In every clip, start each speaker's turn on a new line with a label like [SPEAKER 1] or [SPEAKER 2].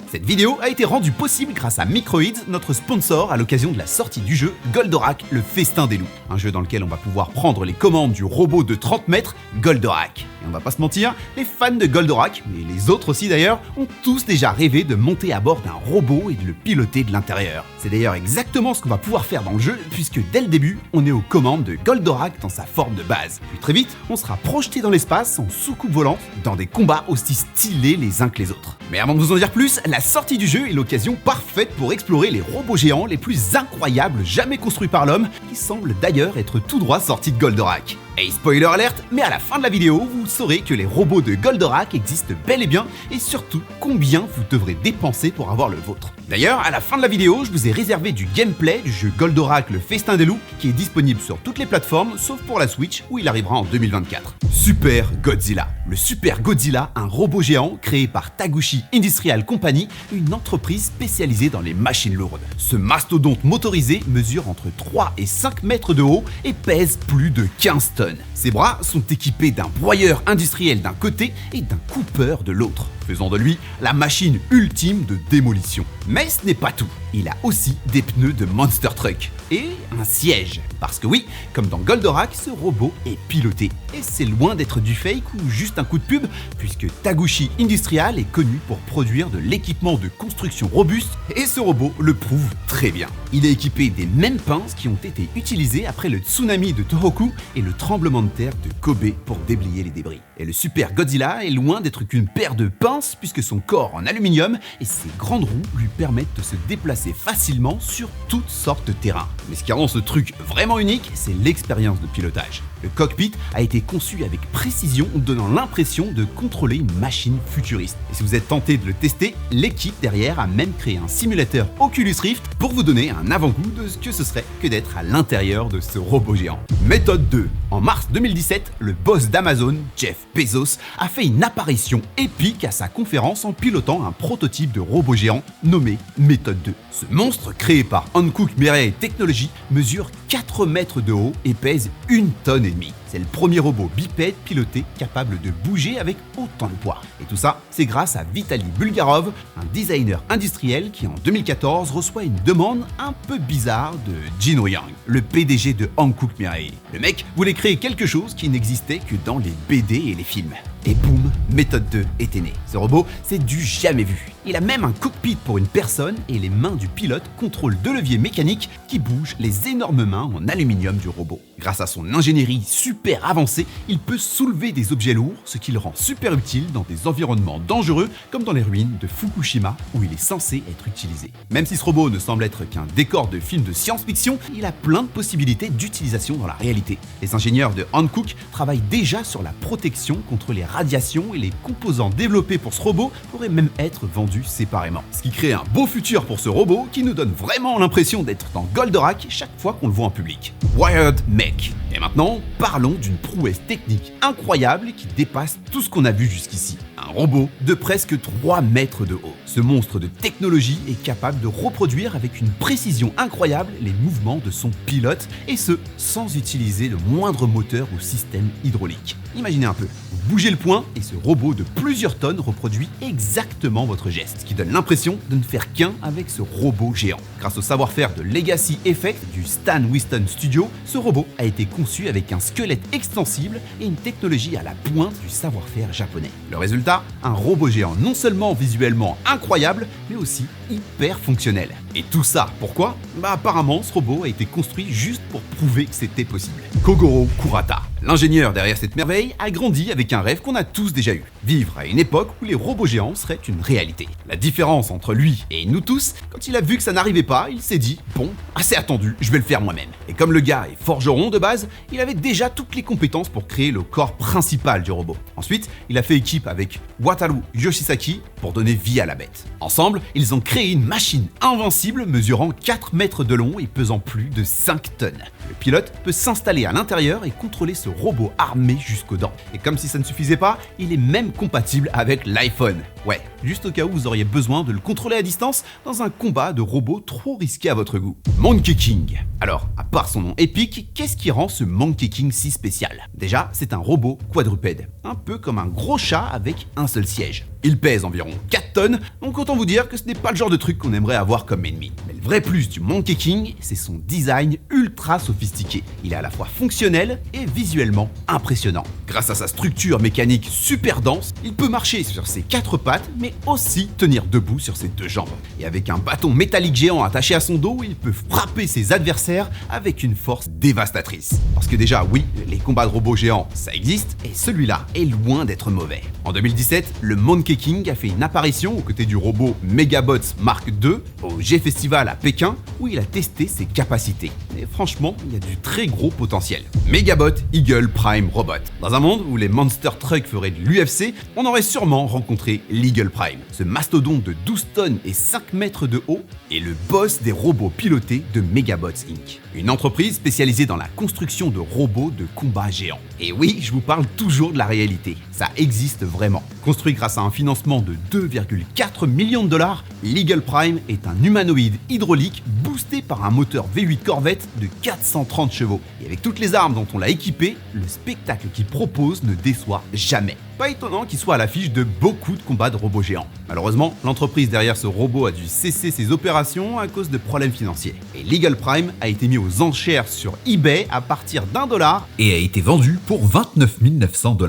[SPEAKER 1] Cette vidéo a été rendue possible grâce à Microids, notre sponsor à l'occasion de la sortie du jeu Goldorak, le festin des loups. Un jeu dans lequel on va pouvoir prendre les commandes du robot de 30 mètres, Goldorak. Et on va pas se mentir, les fans de Goldorak, mais les autres aussi d'ailleurs, ont tous déjà rêvé de monter à bord d'un robot et de le piloter de l'intérieur. C'est d'ailleurs exactement ce qu'on va pouvoir faire dans le jeu, puisque dès le début, on est aux commandes de Goldorak dans sa forme de base. Puis très vite, on sera projeté dans l'espace en soucoupe volante, dans des combats aussi stylés les uns que les autres. Mais avant de vous en dire plus, la sortie du jeu est l'occasion parfaite pour explorer les robots géants les plus incroyables jamais construits par l'homme, qui semblent d'ailleurs être tout droit sortis de Goldorak. Et spoiler alert, mais à la fin de la vidéo, vous saurez que les robots de Goldorak existent bel et bien, et surtout combien vous devrez dépenser pour avoir le vôtre. D'ailleurs, à la fin de la vidéo, je vous ai réservé du gameplay du jeu Goldorak le festin des loups, qui est disponible sur toutes les plateformes, sauf pour la Switch, où il arrivera en 2024. Super Godzilla. Le Super Godzilla, un robot géant créé par Taguchi Industrial Company, une entreprise spécialisée dans les machines lourdes. Ce mastodonte motorisé mesure entre 3 et 5 mètres de haut et pèse plus de 15 tonnes. Ses bras sont équipés d'un broyeur industriel d'un côté et d'un coupeur de l'autre, faisant de lui la machine ultime de démolition. Mais ce n'est pas tout, il a aussi des pneus de Monster Truck et un siège. Parce que oui, comme dans Goldorak, ce robot est piloté. Et c'est loin d'être du fake ou juste un coup de pub, puisque Taguchi Industrial est connu pour produire de l'équipement de construction robuste, et ce robot le prouve très bien. Il est équipé des mêmes pinces qui ont été utilisées après le tsunami de Tohoku et le tremblement de terre de Kobe pour déblayer les débris. Et le Super Godzilla est loin d'être qu'une paire de pinces, puisque son corps en aluminium et ses grandes roues lui permettent de se déplacer facilement sur toutes sortes de terrains. Mais ce qui rend ce truc vraiment unique, c'est l'expérience de pilotage. Le cockpit a été conçu avec précision, donnant l'impression de contrôler une machine futuriste. Et si vous êtes tenté de le tester, l'équipe derrière a même créé un simulateur Oculus Rift pour vous donner un avant-goût de ce que ce serait que d'être à l'intérieur de ce robot géant. Méthode 2. En mars 2017, le boss d'Amazon, Jeff Bezos, a fait une apparition épique à sa conférence en pilotant un prototype de robot géant nommé Méthode 2. Ce monstre, créé par Hankook Mirai Technologies, mesure 4 mètres de haut et pèse 1 tonne et demie. C'est le premier robot bipède piloté capable de bouger avec autant de poids. Et tout ça, c'est grâce à Vitaly Bulgarov, un designer industriel qui en 2014 reçoit une demande un peu bizarre de Jin Yang, le PDG de Hankook Mirai. Le mec voulait créer quelque chose qui n'existait que dans les BD et les films. Et boum, Méthode 2 était née. Ce robot, c'est du jamais vu. Il a même un cockpit pour une personne et les mains du pilote contrôlent deux leviers mécaniques qui bougent les énormes mains en aluminium du robot. Grâce à son ingénierie super avancée, il peut soulever des objets lourds, ce qui le rend super utile dans des environnements dangereux comme dans les ruines de Fukushima où il est censé être utilisé. Même si ce robot ne semble être qu'un décor de film de science-fiction, il a plein de possibilités d'utilisation dans la réalité. Les ingénieurs de Hankook travaillent déjà sur la protection contre les radiations et les composants développés pour ce robot pourraient même être vendus séparément. Ce qui crée un beau futur pour ce robot qui nous donne vraiment l'impression d'être dans Goldorak chaque fois qu'on le voit en public. Wired Mech. Et maintenant, parlons d'une prouesse technique incroyable qui dépasse tout ce qu'on a vu jusqu'ici. Un robot de presque 3 mètres de haut. Ce monstre de technologie est capable de reproduire avec une précision incroyable les mouvements de son pilote, et ce, sans utiliser le moindre moteur ou système hydraulique. Imaginez un peu, vous bougez le poing et ce robot de plusieurs tonnes reproduit exactement votre geste, ce qui donne l'impression de ne faire qu'un avec ce robot géant. Grâce au savoir-faire de Legacy Effect du Stan Winston Studio, ce robot a été conçu avec un squelette extensible et une technologie à la pointe du savoir-faire japonais. Le résultat, un robot géant non seulement visuellement incroyable, mais aussi hyper fonctionnel. Et tout ça, pourquoi ? Apparemment, ce robot a été construit juste pour prouver que c'était possible. Kogoro Kurata, l'ingénieur derrière cette merveille, a grandi avec un rêve qu'on a tous déjà eu. Vivre à une époque où les robots géants seraient une réalité. La différence entre lui et nous tous, quand il a vu que ça n'arrivait pas, il s'est dit « Bon, assez attendu, je vais le faire moi-même ». Et comme le gars est forgeron de base, il avait déjà toutes les compétences pour créer le corps principal du robot. Ensuite, il a fait équipe avec Wataru Yoshisaki pour donner vie à la bête. Ensemble, ils ont créé une machine invincible mesurant 4 mètres de long et pesant plus de 5 tonnes. Le pilote peut s'installer à l'intérieur et contrôler ce ce robot armé jusqu'aux dents. Et comme si ça ne suffisait pas, il est même compatible avec l'iPhone. Ouais, juste au cas où vous auriez besoin de le contrôler à distance dans un combat de robots trop risqué à votre goût. Monkey King. Alors, à part son nom épique, qu'est-ce qui rend ce Monkey King si spécial? Déjà, c'est un robot quadrupède, un peu comme un gros chat avec un seul siège. Il pèse environ 4 tonnes, donc autant vous dire que ce n'est pas le genre de truc qu'on aimerait avoir comme ennemi. Mais le vrai plus du Monkey King, c'est son design ultra sophistiqué. Il est à la fois fonctionnel et visuellement impressionnant. Grâce à sa structure mécanique super dense, il peut marcher sur ses 4 pattes, mais aussi tenir debout sur ses 2 jambes. Et avec un bâton métallique géant attaché à son dos, il peut frapper ses adversaires avec une force dévastatrice. Parce que déjà, oui, les combats de robots géants, ça existe, et celui-là est loin d'être mauvais. En 2017, le Monkey King a fait une apparition aux côtés du robot Megabots Mark II au G-Festival à Pékin, où il a testé ses capacités. Et franchement, il y a du très gros potentiel. Megabot Eagle Prime Robot. Dans un monde où les Monster Trucks feraient de l'UFC, on aurait sûrement rencontré l'Eagle Prime. Ce mastodonte de 12 tonnes et 5 mètres de haut est le boss des robots pilotés de Megabots Inc., une entreprise spécialisée dans la construction de robots de combat géants. Et oui, je vous parle toujours de la réalité, ça existe vraiment. Construit grâce à un financement de 2,4 millions de dollars, l'Eagle Prime est un humanoïde hydraulique boosté par un moteur V8 Corvette de 430 chevaux. Et avec toutes les armes dont on l'a équipé, le spectacle qu'il propose ne déçoit jamais. Pas étonnant qu'il soit à l'affiche de beaucoup de combats de robots géants. Malheureusement, l'entreprise derrière ce robot a dû cesser ses opérations à cause de problèmes financiers. Et l'Eagle Prime a été mis aux enchères sur eBay à partir d'$1 et a été vendu pour 29 900 $.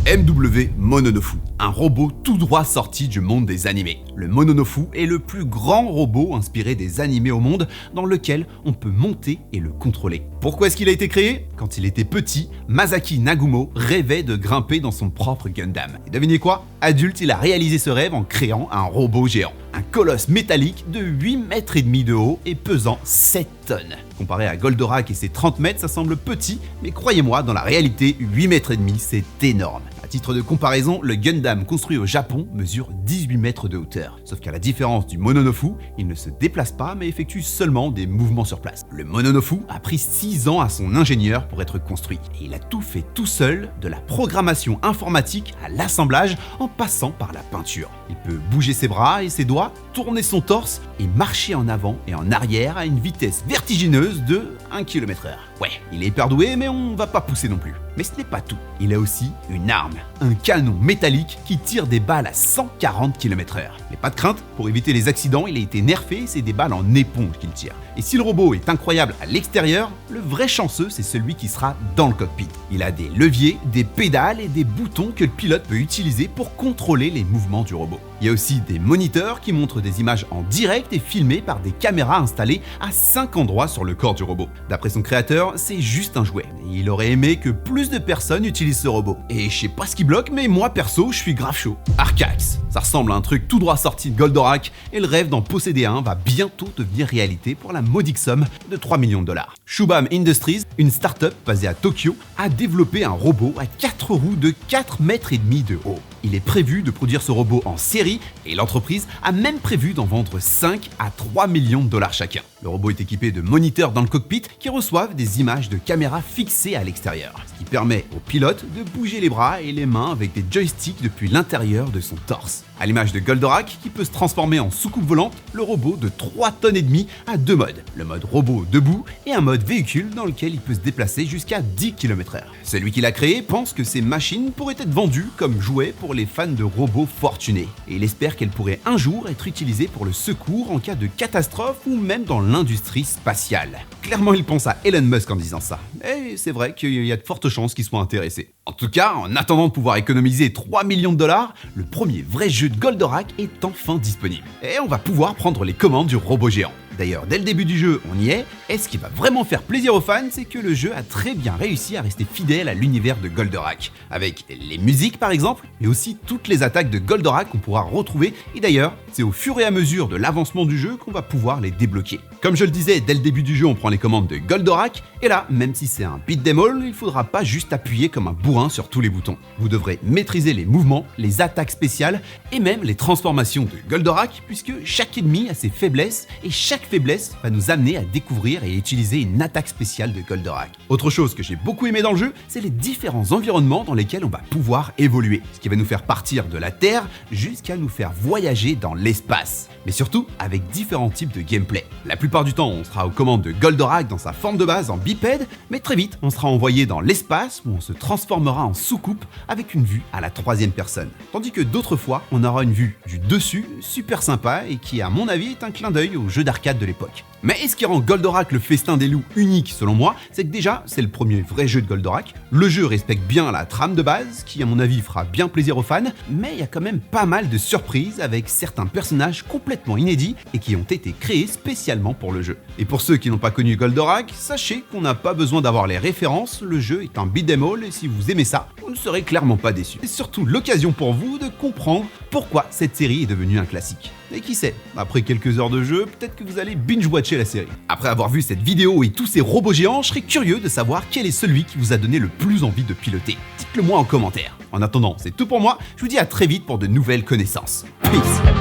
[SPEAKER 1] MW Mononofu, un robot tout droit sorti du monde des animés. Le Mononofu est le plus grand robot inspiré des animés au monde dans lequel on peut monter et le contrôler. Pourquoi est-ce qu'il a été créé? Quand il était petit, Masaki Nagumo rêvait de grimper dans son propre Gundam. Et devinez quoi? Adulte, il a réalisé ce rêve en créant un robot géant. Un colosse métallique de 8 mètres et demi de haut et pesant 7 tonnes. Comparé à Goldorak et ses 30 mètres, ça semble petit, mais croyez-moi, dans la réalité, 8 mètres et demi, c'est énorme. À titre de comparaison, le Gundam construit au Japon mesure 18 mètres de hauteur. Sauf qu'à la différence du Mononofu, il ne se déplace pas mais effectue seulement des mouvements sur place. Le Mononofu a pris 6 ans à son ingénieur pour être construit. Et il a tout fait tout seul, de la programmation informatique à l'assemblage en passant par la peinture. Il peut bouger ses bras et ses doigts, tourner son torse et marcher en avant et en arrière à une vitesse vertigineuse de 1 km/h. Ouais, il est hyper doué mais on va pas pousser non plus. Mais ce n'est pas tout. Il a aussi une arme, un canon métallique qui tire des balles à 140 km/h. Mais pas de crainte, pour éviter les accidents, il a été nerfé, c'est des balles en éponge qu'il tire. Et si le robot est incroyable à l'extérieur, le vrai chanceux c'est celui qui sera dans le cockpit. Il a des leviers, des pédales et des boutons que le pilote peut utiliser pour contrôler les mouvements du robot. Il y a aussi des moniteurs qui montrent des images en direct et filmées par des caméras installées à 5 endroits sur le corps du robot. D'après son créateur, c'est juste un jouet. Et il aurait aimé que plus de personnes utilisent ce robot. Et je sais pas ce qui bloque, mais moi perso, je suis grave chaud. Arcax, ça ressemble à un truc tout droit sorti de Goldorak, et le rêve d'en posséder un va bientôt devenir réalité pour la modique somme de 3 millions de dollars. Shubham Industries, une start-up basée à Tokyo, a développé un robot à 4 roues de 4 mètres et demi de haut. Il est prévu de produire ce robot en série et l'entreprise a même prévu d'en vendre 5 à 3 millions de dollars chacun. Le robot est équipé de moniteurs dans le cockpit qui reçoivent des images de caméras fixées à l'extérieur, ce qui permet au pilote de bouger les bras et les mains avec des joysticks depuis l'intérieur de son torse. À l'image de Goldorak qui peut se transformer en soucoupe volante, le robot de 3 tonnes et demie a 2 modes, le mode robot debout et un mode véhicule dans lequel il peut se déplacer jusqu'à 10 km/h. Celui qui l'a créé pense que ces machines pourraient être vendues comme jouets pour les fans de robots fortunés et il espère qu'elles pourraient un jour être utilisées pour le secours en cas de catastrophe ou même dans l'industrie spatiale. Clairement, il pense à Elon Musk en disant ça. Et c'est vrai qu'il y a de fortes chances qu'il soit intéressé. En tout cas, en attendant de pouvoir économiser 3 millions de dollars, le premier vrai jeu de Goldorak est enfin disponible. Et on va pouvoir prendre les commandes du robot géant. D'ailleurs, dès le début du jeu, on y est, et ce qui va vraiment faire plaisir aux fans, c'est que le jeu a très bien réussi à rester fidèle à l'univers de Goldorak. Avec les musiques par exemple, mais aussi toutes les attaques de Goldorak qu'on pourra retrouver, et d'ailleurs, c'est au fur et à mesure de l'avancement du jeu qu'on va pouvoir les débloquer. Comme je le disais, dès le début du jeu, on prend les commandes de Goldorak, et là, même si c'est un beat them all, il faudra pas juste appuyer comme un bourrin sur tous les boutons. Vous devrez maîtriser les mouvements, les attaques spéciales, et même les transformations de Goldorak, puisque chaque ennemi a ses faiblesses, et chaque faiblesse va nous amener à découvrir et utiliser une attaque spéciale de Goldorak. Autre chose que j'ai beaucoup aimé dans le jeu, c'est les différents environnements dans lesquels on va pouvoir évoluer, ce qui va nous faire partir de la Terre jusqu'à nous faire voyager dans l'espace, mais surtout avec différents types de gameplay. La plupart du temps, on sera aux commandes de Goldorak dans sa forme de base en bipède, mais très vite, on sera envoyé dans l'espace où on se transformera en soucoupe avec une vue à la troisième personne. Tandis que d'autres fois, on aura une vue du dessus super sympa et qui, à mon avis, est un clin d'œil au jeu d'arcade de l'époque. Mais ce qui rend Goldorak le festin des loups unique selon moi, c'est que déjà, c'est le premier vrai jeu de Goldorak. Le jeu respecte bien la trame de base, qui à mon avis fera bien plaisir aux fans, mais il y a quand même pas mal de surprises avec certains personnages complètement inédits et qui ont été créés spécialement pour le jeu. Et pour ceux qui n'ont pas connu Goldorak, sachez qu'on n'a pas besoin d'avoir les références, le jeu est un beat'em all et si vous aimez ça, vous ne serez clairement pas déçus. C'est surtout l'occasion pour vous de comprendre pourquoi cette série est devenue un classique. Et qui sait, après quelques heures de jeu, peut-être que vous allez binge-watcher la série. Après avoir vu cette vidéo et tous ces robots géants, je serais curieux de savoir quel est celui qui vous a donné le plus envie de piloter. Dites-le moi en commentaire. En attendant, c'est tout pour moi, je vous dis à très vite pour de nouvelles connaissances. Peace.